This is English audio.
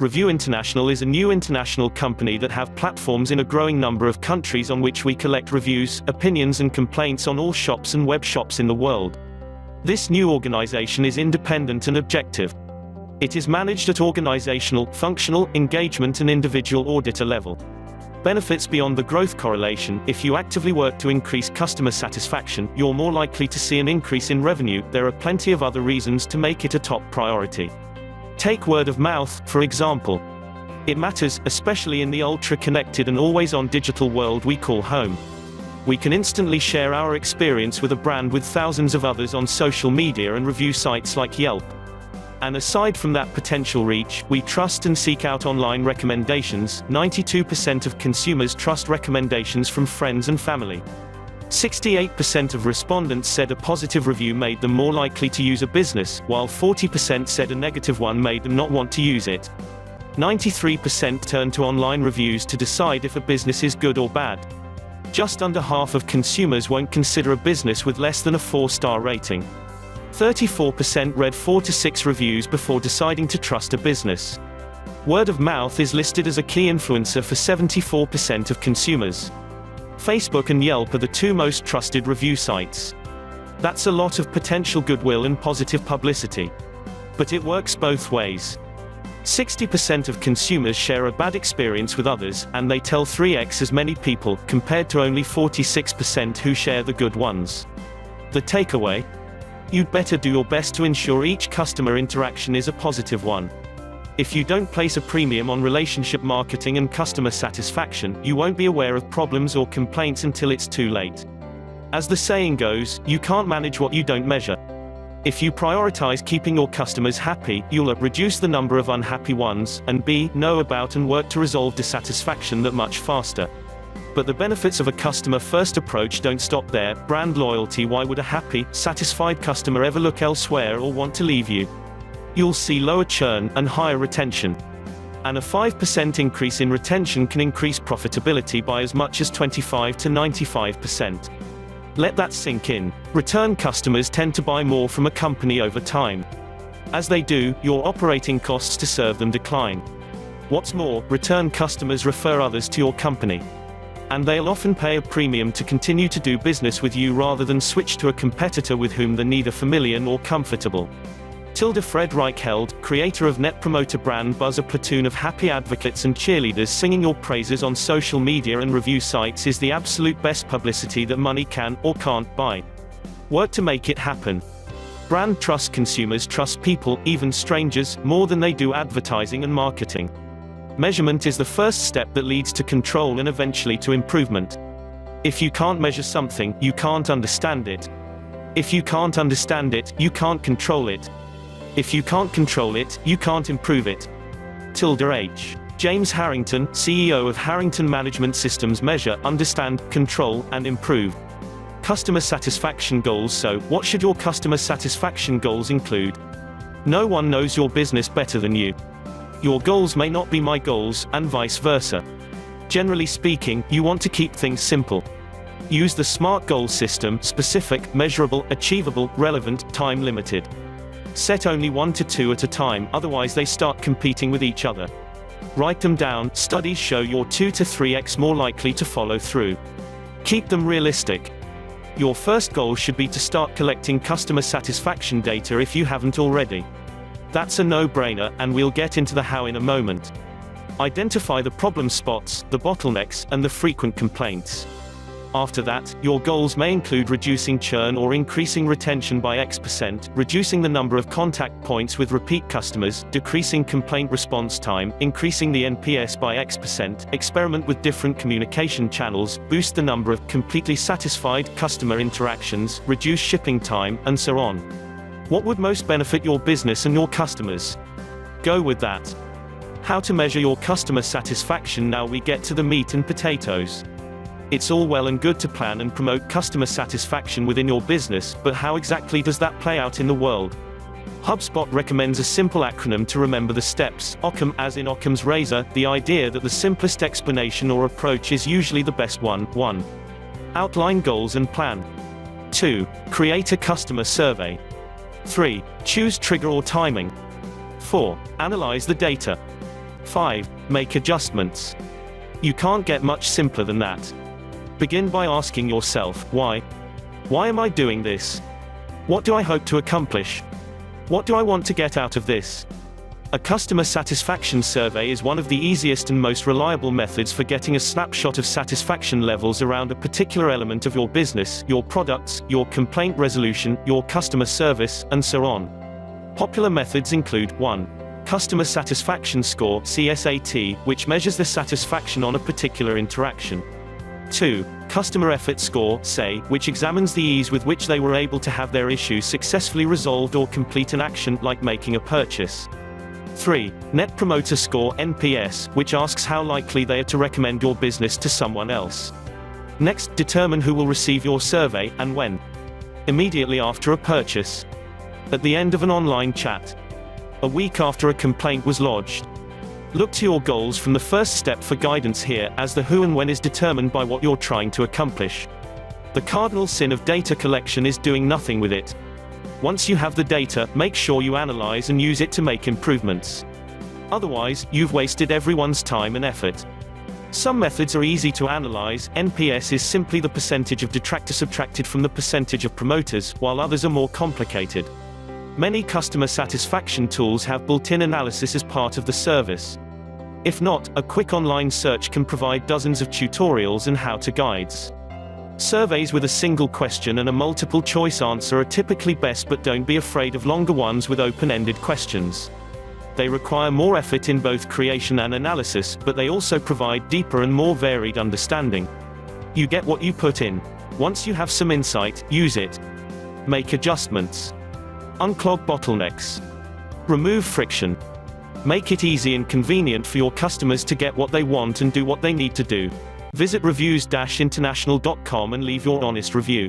Review International is a new international company that have platforms in a growing number of countries on which we collect reviews, opinions and complaints on all shops and web shops in the world. This new organization is independent and objective. It is managed at organizational, functional, engagement and individual auditor level. Benefits beyond the growth correlation: if you actively work to increase customer satisfaction, you're more likely to see an increase in revenue. There are plenty of other reasons to make it a top priority. Take word of mouth, for example. It matters, especially in the ultra-connected and always-on digital world we call home. We can instantly share our experience with a brand with thousands of others on social media and review sites like Yelp. And aside from that potential reach, we trust and seek out online recommendations. 92% of consumers trust recommendations from friends and family. 68% of respondents said a positive review made them more likely to use a business, while 40% said a negative one made them not want to use it. 93% turn to online reviews to decide if a business is good or bad. Just under half of consumers won't consider a business with less than a 4-star rating. 34% read 4 to 6 reviews before deciding to trust a business. Word of mouth is listed as a key influencer for 74% of consumers. Facebook and Yelp are the two most trusted review sites. That's a lot of potential goodwill and positive publicity. But it works both ways. 60% of consumers share a bad experience with others, and they tell 3x as many people, compared to only 46% who share the good ones. The takeaway? You'd better do your best to ensure each customer interaction is a positive one. If you don't place a premium on relationship marketing and customer satisfaction, you won't be aware of problems or complaints until it's too late. As the saying goes, you can't manage what you don't measure. If you prioritize keeping your customers happy, you'll A, reduce the number of unhappy ones, and B, know about and work to resolve dissatisfaction that much faster. But the benefits of a customer-first approach don't stop there. Brand loyalty: why would a happy, satisfied customer ever look elsewhere or want to leave you? You'll see lower churn and higher retention. And a 5% increase in retention can increase profitability by as much as 25 to 95%. Let that sink in. Return customers tend to buy more from a company over time. As they do, your operating costs to serve them decline. What's more, return customers refer others to your company. And they'll often pay a premium to continue to do business with you rather than switch to a competitor with whom they're neither familiar nor comfortable. Tilda Friedreich-Held, creator of Net Promoter Brand Buzz: a platoon of happy advocates and cheerleaders singing your praises on social media and review sites is the absolute best publicity that money can, or can't, buy. Work to make it happen. Brand trust: consumers trust people, even strangers, more than they do advertising and marketing. Measurement is the first step that leads to control and eventually to improvement. If you can't measure something, you can't understand it. If you can't understand it, you can't control it. If you can't control it, you can't improve it. Tilda H. James Harrington, CEO of Harrington Management Systems, measure, understand, control, and improve. Customer satisfaction goals. So, what should your customer satisfaction goals include? No one knows your business better than you. Your goals may not be my goals, and vice versa. Generally speaking, you want to keep things simple. Use the SMART goal system: specific, measurable, achievable, relevant, time-limited. Set only 1 to 2 at a time, otherwise they start competing with each other. Write them down: studies show you're 2 to 3x more likely to follow through. Keep them realistic. Your first goal should be to start collecting customer satisfaction data if you haven't already. That's a no-brainer, and we'll get into the how in a moment. Identify the problem spots, the bottlenecks, and the frequent complaints. After that, your goals may include reducing churn or increasing retention by X%, reducing the number of contact points with repeat customers, decreasing complaint response time, increasing the NPS by X%, experiment with different communication channels, boost the number of completely satisfied customer interactions, reduce shipping time, and so on. What would most benefit your business and your customers? Go with that. How to measure your customer satisfaction. Now we get to the meat and potatoes. It's all well and good to plan and promote customer satisfaction within your business, but how exactly does that play out in the world? HubSpot recommends a simple acronym to remember the steps: OCCAM, as in Occam's razor, the idea that the simplest explanation or approach is usually the best one. 1. Outline goals and plan. 2. Create a customer survey. 3. Choose trigger or timing. 4. Analyze the data. 5. Make adjustments. You can't get much simpler than that. Begin by asking yourself, why? Why am I doing this? What do I hope to accomplish? What do I want to get out of this? A customer satisfaction survey is one of the easiest and most reliable methods for getting a snapshot of satisfaction levels around a particular element of your business, your products, your complaint resolution, your customer service, and so on. Popular methods include 1. Customer Satisfaction Score (CSAT), which measures the satisfaction on a particular interaction. 2. Customer Effort Score (SEI), which examines the ease with which they were able to have their issues successfully resolved or complete an action, like making a purchase. 3. Net Promoter Score (NPS), which asks how likely they are to recommend your business to someone else. Next, determine who will receive your survey, and when. Immediately after a purchase. At the end of an online chat. A week after a complaint was lodged. Look to your goals from the first step for guidance here, as the who and when is determined by what you're trying to accomplish. The cardinal sin of data collection is doing nothing with it. Once you have the data, make sure you analyze and use it to make improvements. Otherwise, you've wasted everyone's time and effort. Some methods are easy to analyze. NPS is simply the percentage of detractors subtracted from the percentage of promoters, while others are more complicated. Many customer satisfaction tools have built-in analysis as part of the service. If not, a quick online search can provide dozens of tutorials and how-to guides. Surveys with a single question and a multiple-choice answer are typically best, but don't be afraid of longer ones with open-ended questions. They require more effort in both creation and analysis, but they also provide deeper and more varied understanding. You get what you put in. Once you have some insight, use it. Make adjustments. Unclog bottlenecks. Remove friction. Make it easy and convenient for your customers to get what they want and do what they need to do. Visit reviews-international.com and leave your honest review.